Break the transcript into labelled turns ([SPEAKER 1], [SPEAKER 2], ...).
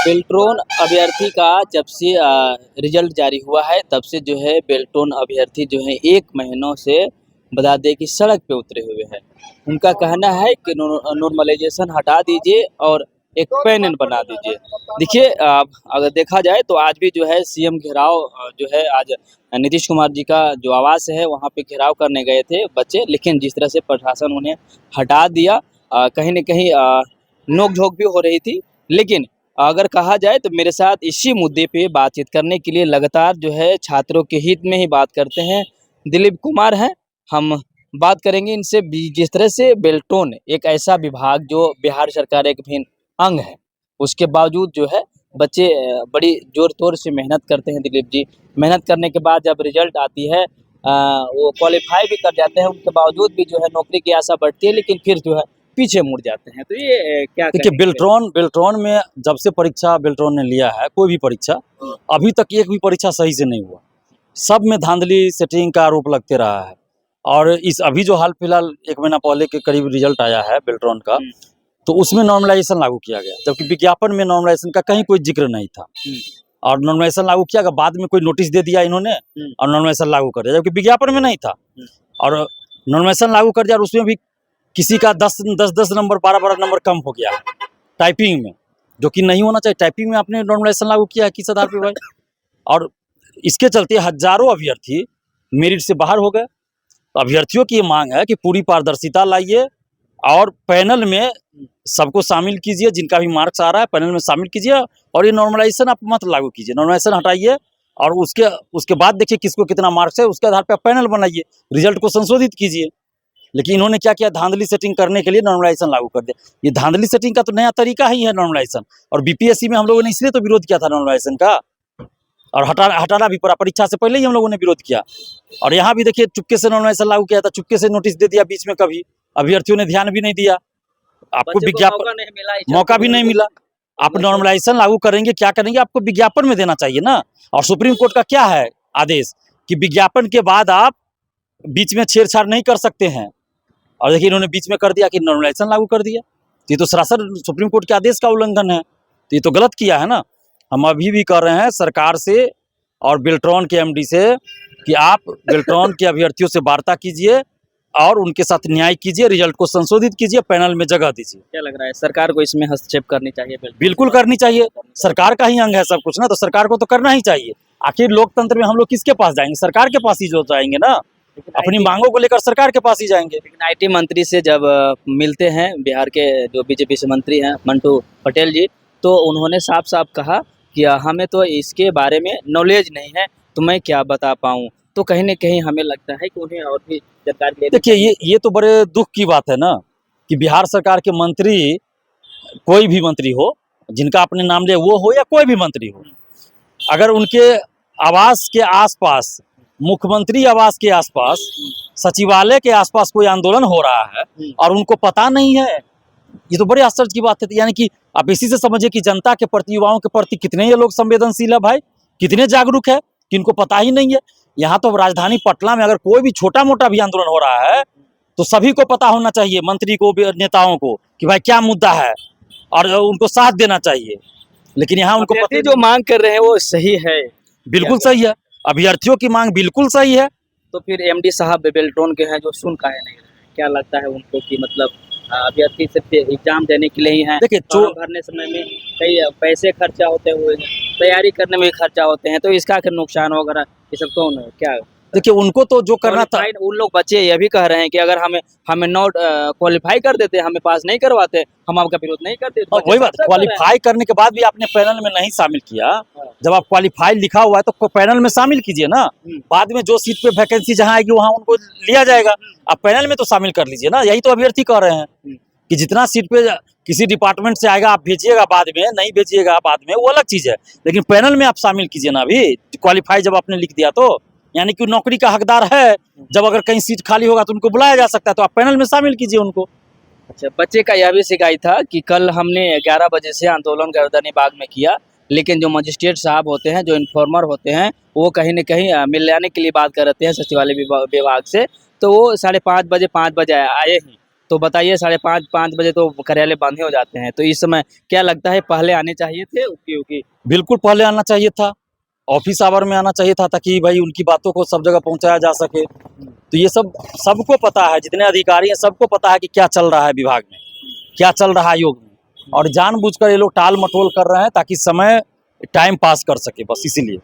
[SPEAKER 1] बेल्ट्रॉन अभ्यर्थी का जब से रिजल्ट जारी हुआ है तब से जो है बेल्ट्रॉन अभ्यर्थी जो है 1 महीनों से बता दें कि सड़क पे उतरे हुए हैं। उनका कहना है कि नॉर्मलाइजेशन हटा दीजिए और एक पैनल बना दीजिए। देखिए अगर देखा जाए तो आज भी जो है सीएम घेराव जो है आज नीतीश कुमार जी का जो आवास है वहाँ पे घेराव करने गए थे बच्चे, लेकिन जिस तरह से प्रशासन उन्हें हटा दिया कहीं न कहीं नोक-झोंक भी हो रही थी। लेकिन अगर कहा जाए तो मेरे साथ इसी मुद्दे पे बातचीत करने के लिए लगातार जो है छात्रों के हित में ही बात करते हैं दिलीप कुमार हैं। हम बात करेंगे इनसे जिस तरह से बेल्ट्रॉन एक ऐसा विभाग जो बिहार सरकार एक भिन्न अंग है, उसके बावजूद जो है बच्चे बड़ी जोर-तोर से मेहनत करते हैं दिलीप जी। मेहनत करने के बाद जब रिजल्ट आती है वो क्वालीफाई भी कर जाते हैं, उनके बावजूद भी जो है नौकरी की आशा बढ़ती है, लेकिन फिर जो है पीछे मुड़ जाते हैं। तो ये क्या
[SPEAKER 2] देखिए,
[SPEAKER 1] कहेंगे?
[SPEAKER 2] बेल्ट्रॉन में जब से परीक्षा बेल्ट्रॉन ने लिया है, कोई भी परीक्षा, अभी तक एक भी परीक्षा सही से नहीं हुआ। सब में धांधली सेटिंग का आरोप लगते रहा है। और इस अभी जो हाल फिलहाल 1 महीना पहले के करीब रिजल्ट आया है बेल्ट्रॉन का, तो उसमें नॉर्मलाइजेशन लागू किया गया, जबकि विज्ञापन में नॉर्मलाइजेशन का कहीं कोई जिक्र नहीं था। और नॉर्मलाइजेशन लागू किया गया, बाद में कोई नोटिस दे दिया इन्होंने और नॉर्मलाइजेशन लागू कर दिया, जबकि विज्ञापन में नहीं था। और नॉर्मलाइजेशन लागू कर दिया और उसमें भी किसी का 10 नंबर 12 नंबर कम हो गया टाइपिंग में, जो कि नहीं होना चाहिए। टाइपिंग में आपने नॉर्मलाइजेशन लागू किया है किस आधार पे भाई? और इसके चलते हजारों अभ्यर्थी मेरिट से बाहर हो गए। तो अभ्यर्थियों की ये मांग है कि पूरी पारदर्शिता लाइए और पैनल में सबको शामिल कीजिए, जिनका भी मार्क्स आ रहा है पैनल में शामिल कीजिए, और ये नॉर्मलाइजेशन आप मत लागू कीजिए, नॉर्मलाइजेशन हटाइए। और उसके बाद देखिए किसको कितना मार्क्स है, उसके आधार पर पैनल बनाइए, रिजल्ट को संशोधित कीजिए। लेकिन इन्होंने क्या किया, धांधली सेटिंग करने के लिए नॉर्मलाइजेशन लागू कर दिया। ये धांधली सेटिंग का तो नया तरीका ही है नॉर्मलाइजेशन। और बीपीएससी में हम लोगों ने इसलिए तो विरोध किया था नॉर्मलाइजेशन का, और हटाना भी पड़ा, परीक्षा से पहले ही हम लोगों ने विरोध किया। और यहाँ भी देखिए चुपके से नॉर्मलाइजेशन लागू किया था, चुपके से नोटिस दे दिया बीच में, कभी अभ्यर्थियों ने ध्यान भी नहीं दिया, आपको विज्ञापन मौका भी नहीं मिला। आप नॉर्मलाइजेशन लागू करेंगे, क्या करेंगे, आपको विज्ञापन में देना चाहिए ना। और सुप्रीम कोर्ट का क्या है आदेश कि विज्ञापन के बाद आप बीच में छेड़छाड़ नहीं कर सकते हैं। और देखिए इन्होंने बीच में कर दिया कि नॉर्मलाइजेशन लागू कर दिया। तो ये तो सरासर सुप्रीम कोर्ट के आदेश का उल्लंघन है, तो ये तो गलत किया है ना। हम अभी भी कर रहे हैं सरकार से और बेल्ट्रॉन के एमडी से कि आप बेल्ट्रॉन के अभ्यर्थियों से वार्ता कीजिए और उनके साथ न्याय कीजिए, रिजल्ट को संशोधित कीजिए, पैनल में जगह दीजिए।
[SPEAKER 1] क्या लग रहा है सरकार को इसमें हस्तक्षेप करनी चाहिए?
[SPEAKER 2] बिल्कुल करनी चाहिए, सरकार का ही अंग है सब कुछ ना, तो सरकार को तो करना ही चाहिए। आखिर लोकतंत्र में हम लोग किसके पास जाएंगे? सरकार के पास ही जो जाएंगे ना, अपनी मांगों को लेकर सरकार के पास ही जाएंगे।
[SPEAKER 1] लेकिन आईटी मंत्री से जब मिलते हैं बिहार के जो बीजेपी से मंत्री हैं मंटू पटेल जी, तो उन्होंने साफ साफ कहा कि हमें तो इसके बारे में नॉलेज नहीं है, तो मैं क्या बता पाऊँ। तो कहीं न कहीं हमें लगता है कि उन्हें और भी जानकारी लेनी
[SPEAKER 2] देखिए ये तो बड़े दुख की बात है ना कि बिहार सरकार के मंत्री, कोई भी मंत्री हो, जिनका आपने नाम लिया वो हो या कोई भी मंत्री हो, अगर उनके आवास के आसपास, मुख्यमंत्री आवास के आसपास, सचिवालय के आसपास कोई आंदोलन हो रहा है और उनको पता नहीं है, ये तो बड़े आश्चर्य की बात है। यानी कि आप इसी से समझिए कि जनता के प्रति, युवाओं के प्रति कितने ये लोग संवेदनशील है भाई, कितने जागरूक है कि इनको पता ही नहीं है। यहाँ तो राजधानी पटना में अगर कोई भी छोटा मोटा भी आंदोलन हो रहा है तो सभी को पता होना चाहिए, मंत्री को, नेताओं को, कि भाई क्या मुद्दा है, और उनको साथ देना चाहिए। लेकिन यहाँ उनको पता,
[SPEAKER 1] जो मांग कर रहे हैं वो सही है,
[SPEAKER 2] बिल्कुल सही है, अभ्यर्थियों की मांग बिल्कुल सही है।
[SPEAKER 1] तो फिर एमडी साहब बेल्ट्रॉन के हैं जो सुन का है नहीं, क्या लगता है उनको कि मतलब अभ्यर्थी सिर्फ एग्जाम देने के लिए ही हैं?
[SPEAKER 2] देखिए
[SPEAKER 1] फॉर्म भरने समय में कई पैसे खर्चा होते हुए, तैयारी करने में भी खर्चा होते हैं, तो इसका क्या नुकसान वगैरह ये सब कौन है क्या?
[SPEAKER 2] देखिए उनको तो जो करना था,
[SPEAKER 1] उन लोग बच्चे ये भी कह रहे हैं कि अगर हमें नॉट क्वालिफाई कर देते, हमें पास नहीं करवाते, हम आपका विरोध नहीं करते। तो
[SPEAKER 2] वही बात, क्वालिफाई करने के बाद भी आपने पैनल में नहीं शामिल किया, जब आप क्वालिफाई लिखा हुआ है तो पैनल में शामिल कीजिए ना। बाद में जो सीट पे वैकेंसी जहां आएगी वहां उनको लिया जाएगा, आप पैनल में तो शामिल कर लीजिए ना। यही तो अभ्यर्थी कह रहे हैं कि जितना सीट पे किसी डिपार्टमेंट से आएगा आप भेजिएगा, बाद में नहीं भेजिएगा बाद में, वो अलग चीज है, लेकिन पैनल में आप शामिल कीजिए ना। अभी क्वालिफाई जब आपने लिख दिया तो यानी कि नौकरी का हकदार है, जब अगर कहीं सीट खाली होगा तो उनको बुलाया जा सकता है, तो आप पैनल में शामिल कीजिए उनको।
[SPEAKER 1] अच्छा, बच्चे का यह भी शिकायत था कि कल हमने 11 बजे से आंदोलन गर्दनी बाग में किया, लेकिन जो मजिस्ट्रेट साहब होते हैं, जो इन्फॉर्मर होते हैं, वो कहीं न कहीं मिलाने के लिए बात कर रहे हैं सचिवालय विभाग से, तो वो 5:30 बजे 5 बजे आए ही, तो बताइए 5:30 बजे तो कार्यालय बंद हो जाते हैं, तो इस समय क्या लगता है पहले आने चाहिए थे क्योंकि
[SPEAKER 2] बिल्कुल पहले आना चाहिए था, ऑफिस आवर में आना चाहिए था, ताकि भाई उनकी बातों को सब जगह पहुंचाया जा सके। तो ये सब सबको पता है, जितने अधिकारी हैं सबको पता है कि क्या चल रहा है विभाग में, क्या चल रहा है आयोग में, और जानबूझकर ये लोग टाल मटोल कर रहे हैं ताकि समय टाइम पास कर सके, बस इसीलिए।